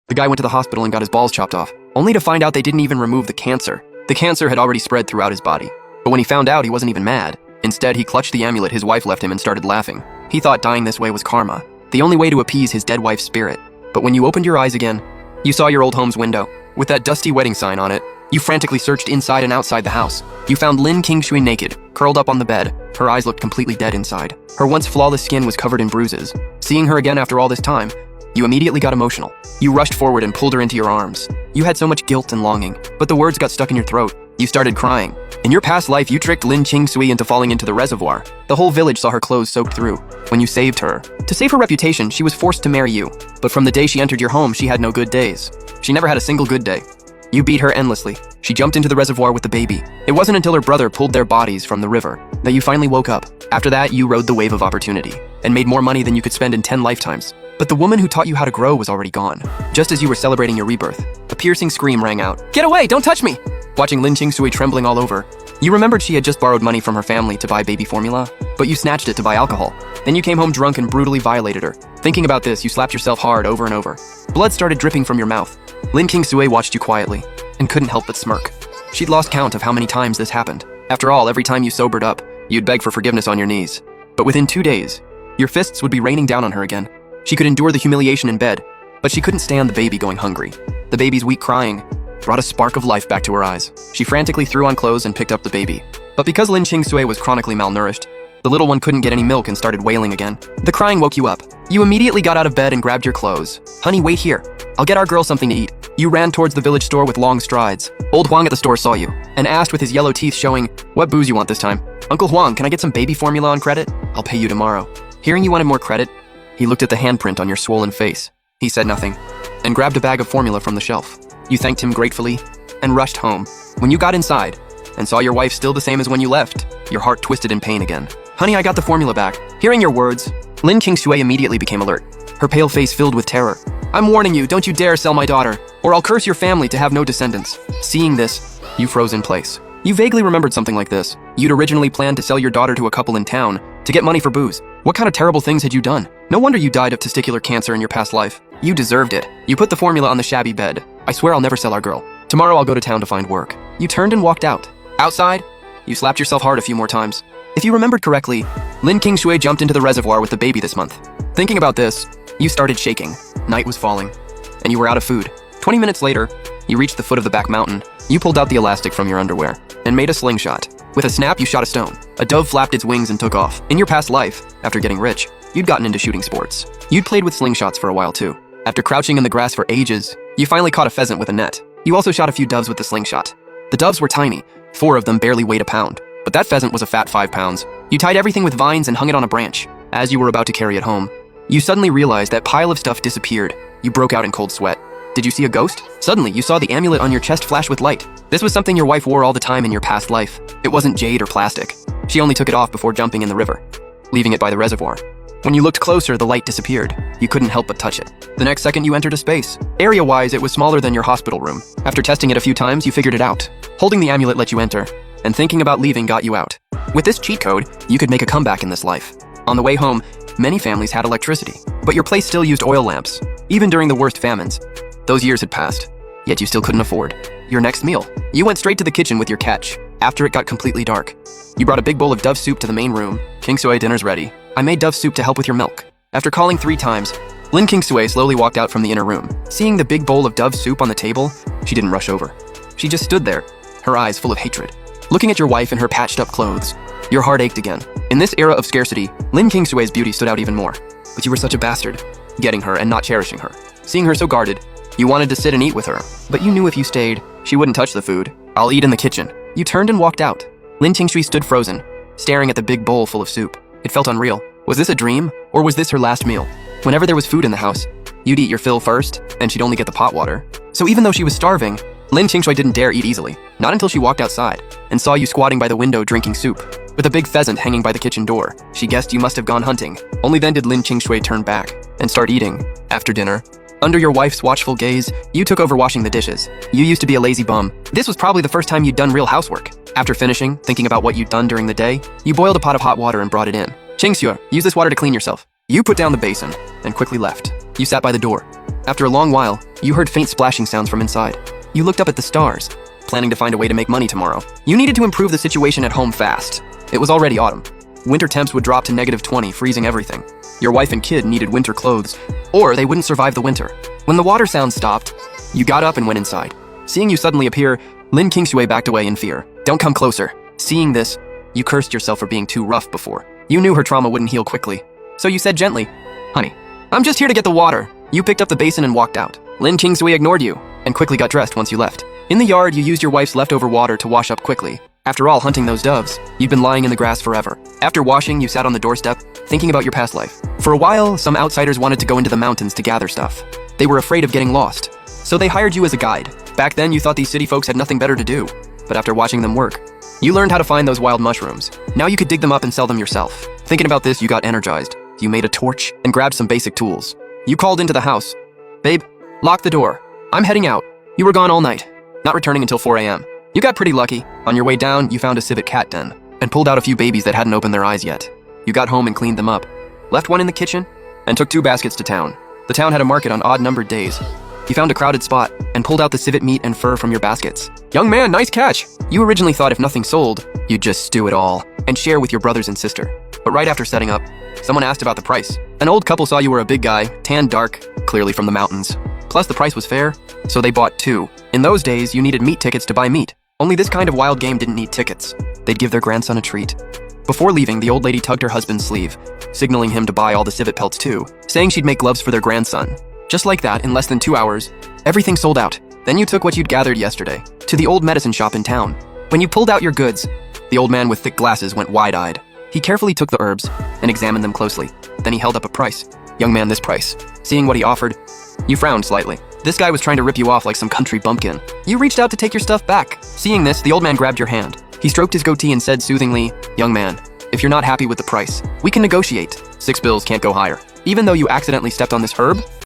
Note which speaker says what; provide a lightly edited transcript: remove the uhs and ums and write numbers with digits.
Speaker 1: The guy went to the hospital and got his balls chopped off, only to find out they didn't even remove the cancer. The cancer had already spread throughout his body. But when he found out, he wasn't even mad. Instead, he clutched the amulet his wife left him and started laughing. He thought dying this way was karma, the only way to appease his dead wife's spirit. But when you opened your eyes again, you saw your old home's window, with that dusty wedding sign on it. You frantically searched inside and outside the house. You found Lin Qingshui naked, curled up on the bed. Her eyes looked completely dead inside. Her once flawless skin was covered in bruises. Seeing her again after all this time, you immediately got emotional. You rushed forward and pulled her into your arms. You had so much guilt and longing, but the words got stuck in your throat. You started crying. In your past life, you tricked Lin Qingshui into falling into the reservoir. The whole village saw her clothes soaked through. When you saved her, to save her reputation, she was forced to marry you. But from the day she entered your home, she had no good days. She never had a single good day. You beat her endlessly. She jumped into the reservoir with the baby. It wasn't until her brother pulled their bodies from the river that you finally woke up. After that, you rode the wave of opportunity and made more money than you could spend in 10 lifetimes. But the woman who taught you how to grow was already gone. Just as you were celebrating your rebirth, a piercing scream rang out. "Get away! Don't touch me!" Watching Lin Qingshui trembling all over, you remembered she had just borrowed money from her family to buy baby formula, but you snatched it to buy alcohol. Then you came home drunk and brutally violated her. Thinking about this, you slapped yourself hard over and over. Blood started dripping from your mouth. Lin Qingshui watched you quietly and couldn't help but smirk. She'd lost count of how many times this happened. After all, every time you sobered up, you'd beg for forgiveness on your knees. But within 2 days, your fists would be raining down on her again. She could endure the humiliation in bed, but she couldn't stand the baby going hungry. The baby's weak crying brought a spark of life back to her eyes. She frantically threw on clothes and picked up the baby. But because Lin Qingshui was chronically malnourished, the little one couldn't get any milk and started wailing again. The crying woke you up. You immediately got out of bed and grabbed your clothes. "Honey, wait here. I'll get our girl something to eat." You ran towards the village store with long strides. Old Huang at the store saw you and asked with his yellow teeth showing, "What booze you want this time?" "Uncle Huang, can I get some baby formula on credit? I'll pay you tomorrow." Hearing you wanted more credit, he looked at the handprint on your swollen face. He said nothing and grabbed a bag of formula from the shelf. You thanked him gratefully and rushed home. When you got inside and saw your wife still the same as when you left, your heart twisted in pain again. "Honey, I got the formula back." Hearing your words, Lin Qingshui immediately became alert, her pale face filled with terror. "I'm warning you, don't you dare sell my daughter, or I'll curse your family to have no descendants." Seeing this, you froze in place. You vaguely remembered something like this. You'd originally planned to sell your daughter to a couple in town to get money for booze. What kind of terrible things had you done? No wonder you died of testicular cancer in your past life. You deserved it. You put the formula on the shabby bed. "I swear I'll never sell our girl. Tomorrow I'll go to town to find work." You turned and walked out. Outside, you slapped yourself hard a few more times. If you remembered correctly, Lin Qingshui jumped into the reservoir with the baby this month. Thinking about this, you started shaking. Night was falling, and you were out of food. 20 minutes later, you reached the foot of the back mountain. You pulled out the elastic from your underwear and made a slingshot. With a snap, you shot a stone. A dove flapped its wings and took off. In your past life, after getting rich, you'd gotten into shooting sports. You'd played with slingshots for a while too. After crouching in the grass for ages, you finally caught a pheasant with a net. You also shot a few doves with the slingshot. The doves were tiny. 4 of them barely weighed a pound. But that pheasant was a fat 5 pounds. You tied everything with vines and hung it on a branch. As you were about to carry it home, you suddenly realized that pile of stuff disappeared. You broke out in cold sweat. Did you see a ghost? Suddenly, you saw the amulet on your chest flash with light. This was something your wife wore all the time in your past life. It wasn't jade or plastic. She only took it off before jumping in the river, leaving it by the reservoir. When you looked closer, the light disappeared. You couldn't help but touch it. The next second, you entered a space. Area-wise, it was smaller than your hospital room. After testing it a few times, you figured it out. Holding the amulet let you enter, and thinking about leaving got you out. With this cheat code, you could make a comeback in this life. On the way home, many families had electricity, but your place still used oil lamps, even during the worst famines. Those years had passed, yet you still couldn't afford your next meal. You went straight to the kitchen with your catch. After it got completely dark, you brought a big bowl of dove soup to the main room. "Qingshui, dinner's ready. I made dove soup to help with your milk." After calling 3 times, Lin Qingshui slowly walked out from the inner room. Seeing the big bowl of dove soup on the table, she didn't rush over. She just stood there, her eyes full of hatred. Looking at your wife in her patched-up clothes, your heart ached again. In this era of scarcity, Lin Qingshui's beauty stood out even more. But you were such a bastard, getting her and not cherishing her. Seeing her so guarded, you wanted to sit and eat with her, but you knew if you stayed, she wouldn't touch the food. "I'll eat in the kitchen." You turned and walked out. Lin Qingshui stood frozen, staring at the big bowl full of soup. It felt unreal. Was this a dream, or was this her last meal? Whenever there was food in the house, you'd eat your fill first, and she'd only get the pot water. So even though she was starving, Lin Qingshui didn't dare eat easily. Not until she walked outside and saw you squatting by the window drinking soup, with a big pheasant hanging by the kitchen door. She guessed you must have gone hunting. Only then did Lin Qingshui turn back and start eating. After dinner, under your wife's watchful gaze, you took over washing the dishes. You used to be a lazy bum. This was probably the first time you'd done real housework. After finishing, thinking about what you'd done during the day, you boiled a pot of hot water and brought it in. "Qingshui, use this water to clean yourself." You put down the basin and quickly left. You sat by the door. After a long while, you heard faint splashing sounds from inside. You looked up at the stars, planning to find a way to make money tomorrow. You needed to improve the situation at home fast. It was already autumn. Winter temps would drop to -20, freezing everything. Your wife and kid needed winter clothes, or they wouldn't survive the winter. When the water sound stopped, you got up and went inside. Seeing you suddenly appear, Lin Kingsue backed away in fear. Don't come closer. Seeing this, you cursed yourself for being too rough before. You knew her trauma wouldn't heal quickly. So you said gently, "Honey, I'm just here to get the water." You picked up the basin and walked out. Lin Kingsue ignored you and quickly got dressed once you left. In the yard, you used your wife's leftover water to wash up quickly. After all, hunting those doves, you'd been lying in the grass forever. After washing, you sat on the doorstep, thinking about your past life. For a while, some outsiders wanted to go into the mountains to gather stuff. They were afraid of getting lost, so they hired you as a guide. Back then, you thought these city folks had nothing better to do. But after watching them work, you learned how to find those wild mushrooms. Now you could dig them up and sell them yourself. Thinking about this, you got energized. You made a torch and grabbed some basic tools. You called into the house. "Babe, lock the door. I'm heading out." You were gone all night, not returning until 4 a.m. You got pretty lucky. On your way down, you found a civet cat den and pulled out a few babies that hadn't opened their eyes yet. You got home and cleaned them up, left one in the kitchen, and took 2 baskets to town. The town had a market on odd-numbered days. You found a crowded spot and pulled out the civet meat and fur from your baskets. Young man, nice catch! You originally thought if nothing sold, you'd just stew it all and share with your brothers and sister. But right after setting up, someone asked about the price. An old couple saw you were a big guy, tanned dark, clearly from the mountains. Plus the price was fair, so they bought 2. In those days, you needed meat tickets to buy meat. Only this kind of wild game didn't need tickets. They'd give their grandson a treat. Before leaving, the old lady tugged her husband's sleeve, signaling him to buy all the civet pelts too, saying she'd make gloves for their grandson. Just like that, in less than 2 hours, everything sold out. Then you took what you'd gathered yesterday to the old medicine shop in town. When you pulled out your goods, the old man with thick glasses went wide-eyed. He carefully took the herbs and examined them closely. Then he held up a price. "Young man, this price." Seeing what he offered, you frowned slightly. This guy was trying to rip you off like some country bumpkin. You reached out to take your stuff back. Seeing this, the old man grabbed your hand. He stroked his goatee and said soothingly, "Young man, if you're not happy with the price, we can negotiate. 6 bills can't go higher." Even though you accidentally stepped on this herb,